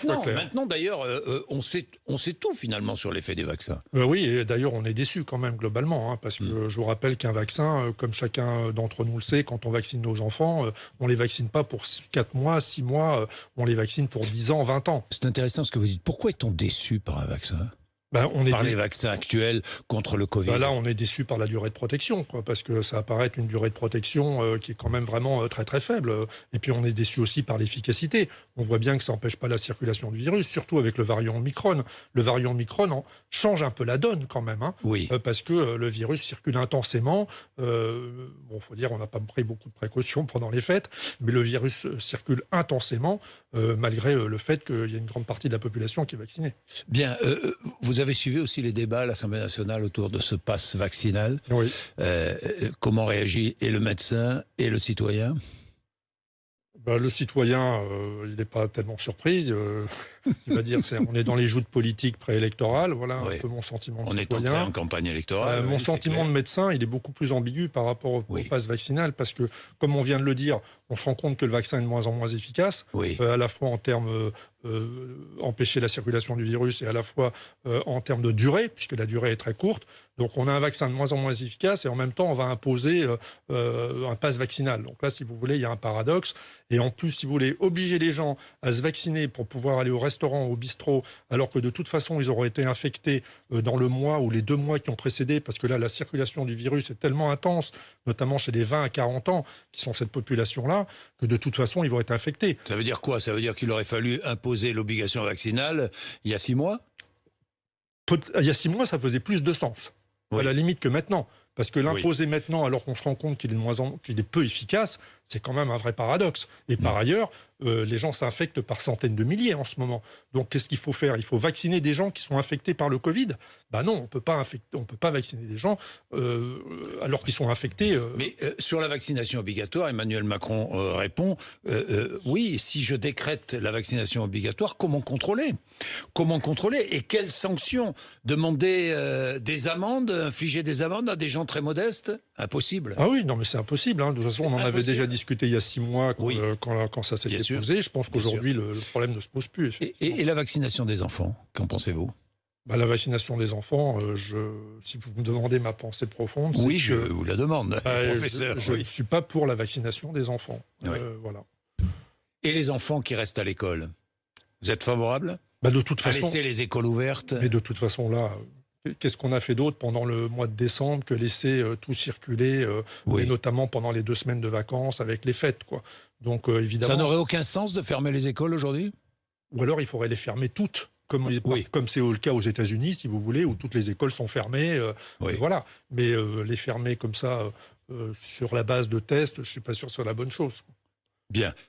Maintenant d'ailleurs, on sait tout finalement sur l'effet des vaccins. Oui, et d'ailleurs, on est déçus quand même globalement, hein, parce que je vous rappelle qu'un vaccin, comme chacun d'entre nous le sait, quand on vaccine nos enfants, on les vaccine pas pour 4 mois, 6 mois, on les vaccine pour 10 ans, 20 ans. C'est intéressant ce que vous dites. Pourquoi est-on déçu par un vaccin? On est Par les vaccins actuels contre le Covid. Là, on est déçu par la durée de protection, quoi, parce que ça apparaît être une durée de protection qui est quand même vraiment très très faible. Et puis on est déçu aussi par l'efficacité. On voit bien que ça n'empêche pas la circulation du virus, surtout avec le variant Omicron. Le variant Omicron change un peu la donne quand même, hein, oui. Parce que le virus circule intensément. Faut dire, on n'a pas pris beaucoup de précautions pendant les fêtes, mais le virus circule intensément, malgré le fait qu'il y a une grande partie de la population qui est vaccinée. Bien, vous avez suivi aussi les débats à l'Assemblée nationale autour de ce pass vaccinal. Oui. Comment réagit et le médecin et le citoyen? Le citoyen, il n'est pas tellement surpris. Il va dire, on est dans les joutes politiques préélectorales. Voilà un peu mon sentiment de citoyen. On est entré en campagne électorale. Mon sentiment de médecin, il est beaucoup plus ambigu par rapport au pass vaccinal, parce que, comme on vient de le dire, on se rend compte que le vaccin est de moins en moins efficace, à la fois en termes empêcher la circulation du virus et à la fois en termes de durée, puisque la durée est très courte. Donc on a un vaccin de moins en moins efficace et en même temps on va imposer un pass vaccinal. Donc là, si vous voulez, il y a un paradoxe. Et en plus, si vous voulez, obliger les gens à se vacciner pour pouvoir aller au restaurant, au bistrot, alors que de toute façon ils auraient été infectés dans le mois ou les 2 mois qui ont précédé, parce que là la circulation du virus est tellement intense, notamment chez les 20 à 40 ans, qui sont cette population-là, que de toute façon ils vont être infectés. Ça veut dire quoi? Ça veut dire qu'il aurait fallu imposer l'obligation vaccinale il y a 6 mois? Il y a 6 mois, ça faisait plus de sens. À la limite que maintenant. Parce que l'imposer maintenant, alors qu'on se rend compte qu'il est peu efficace, c'est quand même un vrai paradoxe. Et par ailleurs, les gens s'infectent par centaines de milliers en ce moment. Donc qu'est-ce qu'il faut faire? Il faut vacciner des gens qui sont infectés par le Covid? Non, on peut pas vacciner des gens alors qu'ils sont infectés. Mais sur la vaccination obligatoire, Emmanuel Macron répond oui, si je décrète la vaccination obligatoire, comment contrôler? Comment contrôler? Et quelles sanctions? Demander des amendes, infliger des amendes à des gens très modestes? Impossible. Ah oui, non, mais c'est impossible. Hein. De toute façon, on en avait déjà discuté il y a 6 mois quand ça s'était posé. Je pense qu'aujourd'hui, le problème ne se pose plus. Et la vaccination des enfants, qu'en pensez-vous? La vaccination des enfants, si vous me demandez ma pensée profonde... Oui, je vous la demande, professeur. Je ne suis pas pour la vaccination des enfants. Voilà. Et les enfants qui restent à l'école? Vous êtes favorable de toute façon, à laisser les écoles ouvertes? Mais de toute façon, là... Qu'est-ce qu'on a fait d'autre pendant le mois de décembre que laisser tout circuler, et notamment pendant les 2 semaines de vacances avec les fêtes, quoi. Donc évidemment... Ça n'aurait aucun sens de fermer les écoles aujourd'hui? Ou alors il faudrait les fermer toutes, comme c'est le cas aux États-Unis, si vous voulez, où toutes les écoles sont fermées. Voilà. Mais les fermer comme ça sur la base de tests, je suis pas sûr que ce soit la bonne chose. Bien.